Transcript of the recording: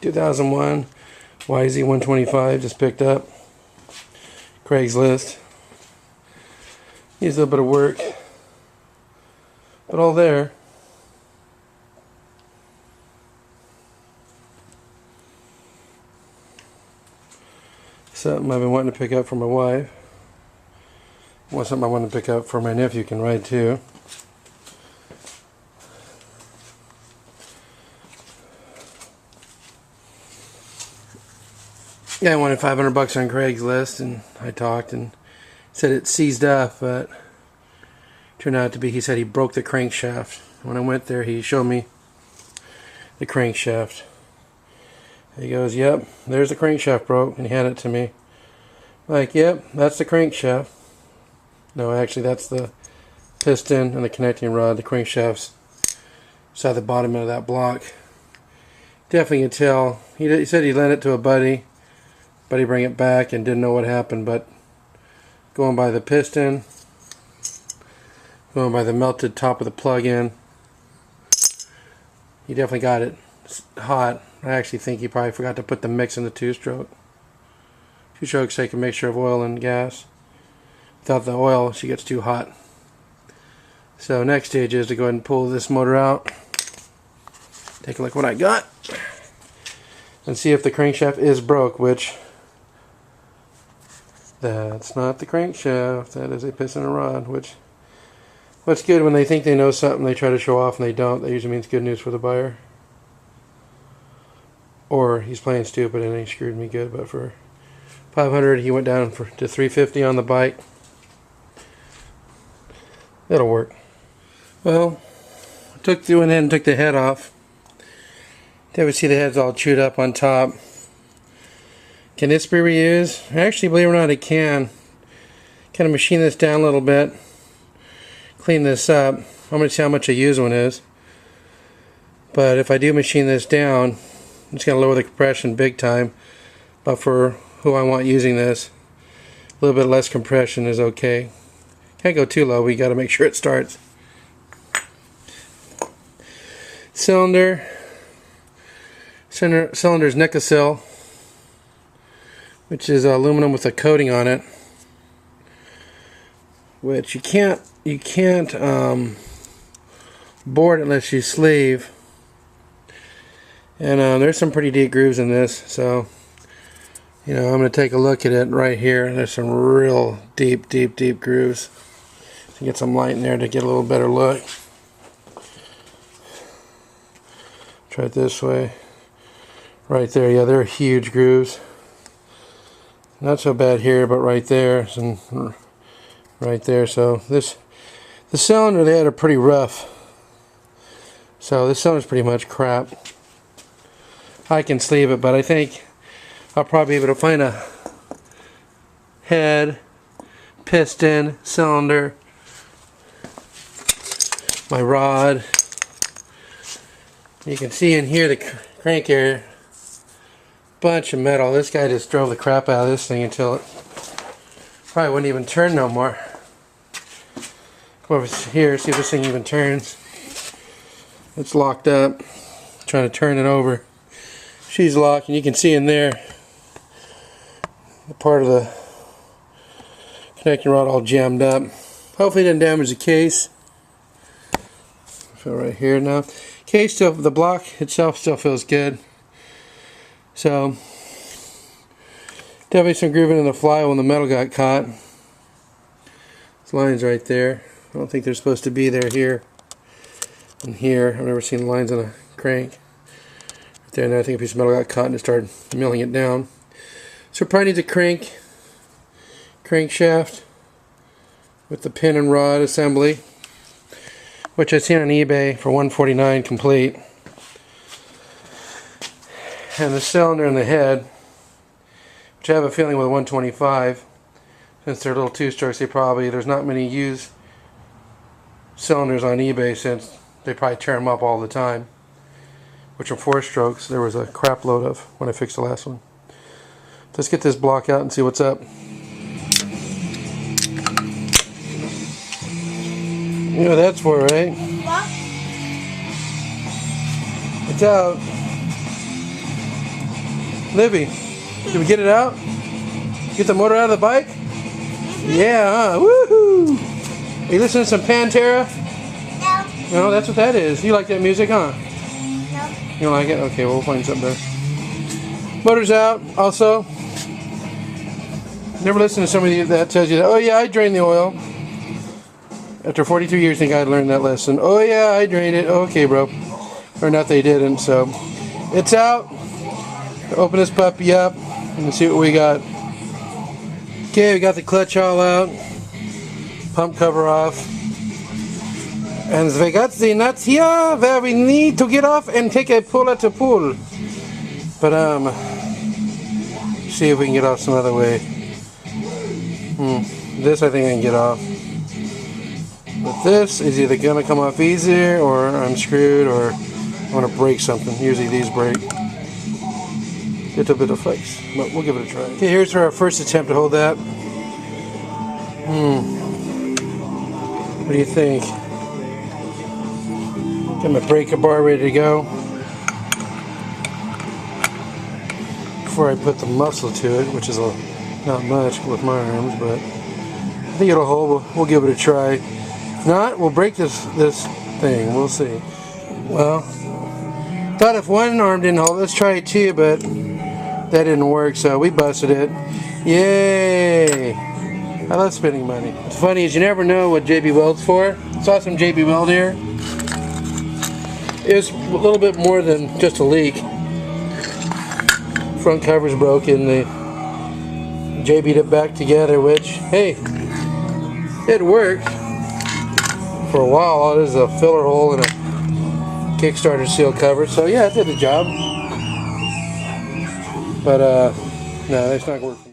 2001 YZ 125 just picked up. Craigslist. Needs a little bit of work, but all there. Something I've been wanting to pick up for my wife. Something I want to pick up for my nephew can ride too. Yeah, I wanted $500 on Craigslist, and I talked and said it seized up, but turned out to be, he said he broke the crankshaft. When I went there, he showed me the crankshaft. He goes, "Yep, there's the crankshaft broke," and he handed it to me. Like, "Yep, that's the crankshaft." No, actually, that's the piston and the connecting rod. The crankshaft's inside the bottom of that block. Definitely can tell. He said he lent it to a buddy. Buddy bring it back and didn't know what happened, but going by the piston, going by the melted top of the plug-in, he definitely got it hot. I actually think he probably forgot to put the mix in the two-stroke. Two-stroke's take a mixture of oil and gas. Without the oil, she gets too hot. So next stage is to go ahead and pull this motor out. Take a look what I got. And see if the crankshaft is broke, which that's not the crankshaft. That is a piston and rod, which what's good when they think they know something, they try to show off and they don't. That usually means good news for the buyer. Or he's playing stupid and he screwed me good, but for $500 he went down to $350 on the bike. That'll work. Well, went in and took the head off. There we see the head's all chewed up on top. Can this be reused? Actually, believe it or not, it can. Kind of machine this down a little bit. Clean this up. I'm going to see how much a used one is. But if I do machine this down, it's going to lower the compression big time. But for who I want using this, a little bit less compression is okay. Can't go too low. We got to make sure it starts. Cylinder. Cylinder's Nickel, which is aluminum with a coating on it, which you can't board it unless you sleeve. And there's some pretty deep grooves in this, so I'm going to take a look at it right here. There's some real deep grooves. Get some light in there to get a little better look. Try it this way. Right there, yeah, they're huge grooves. Not so bad here, but right there, and right there. So the cylinder they had are pretty rough. So this cylinder's pretty much crap. I can sleeve it, but I think I'll probably be able to find a head, piston, cylinder, my rod. You can see in here the crank area. Bunch of metal. This guy just drove the crap out of this thing until it probably wouldn't even turn no more. Come over here, see if this thing even turns. It's locked up. Trying to turn it over. She's locked, and you can see in there the part of the connecting rod all jammed up. Hopefully it didn't damage the case. So right here now. Case still, the block itself still feels good. So, definitely some grooving in the flywheel when the metal got caught. This line's right there. I don't think they're supposed to be there here and here. I've never seen lines on a crank. Right there, and I think a piece of metal got caught and it started milling it down. So, probably needs a crankshaft with the pin and rod assembly, which I've seen on eBay for $149 complete. And the cylinder and the head, which I have a feeling with a 125, since they're little two-strokes, there's not many used cylinders on eBay since they probably tear them up all the time, which are 4-strokes. There was a crap load of when I fixed the last one. Let's get this block out and see what's up. You know what that's for, right? It's out. Livy, did we get it out? Get the motor out of the bike? Yeah, huh? Woohoo! Are you listening to some Pantera? No. No, that's what that is. You like that music, huh? No. You don't like it? Okay, we'll find something better. Motor's out, also. Never listen to somebody that tells you that, oh yeah, I drained the oil. After 42 years, I think I learned that lesson. Oh yeah, I drained it. Okay, bro. Or not, they didn't, so. It's out. Open this puppy up and see what we got. Okay, we got the clutch all out. Pump cover off. And we got the nuts here where we need to get off and take a puller to pull. But see if we can get off some other way. This I think I can get off. But this is either gonna come off easier or I'm screwed or I'm gonna break something. Usually these break. Get a bit of flex, but we'll give it a try. Okay, here's our first attempt to hold that. What do you think? Got my breaker bar ready to go. Before I put the muscle to it, which is not much with my arms, but I think it'll hold. We'll give it a try. If not, we'll break this thing. We'll see. Well, thought if one arm didn't hold, let's try it too, but that didn't work, so we busted it. Yay! I love spending money. What's funny is you never know what JB Weld's for. Saw some JB Weld here. It's a little bit more than just a leak. Front cover's broken. They JB'd it back together, which, hey, it worked for a while. All it is a filler hole and a Kickstarter seal cover. So yeah, it did the job. But no, it's not working.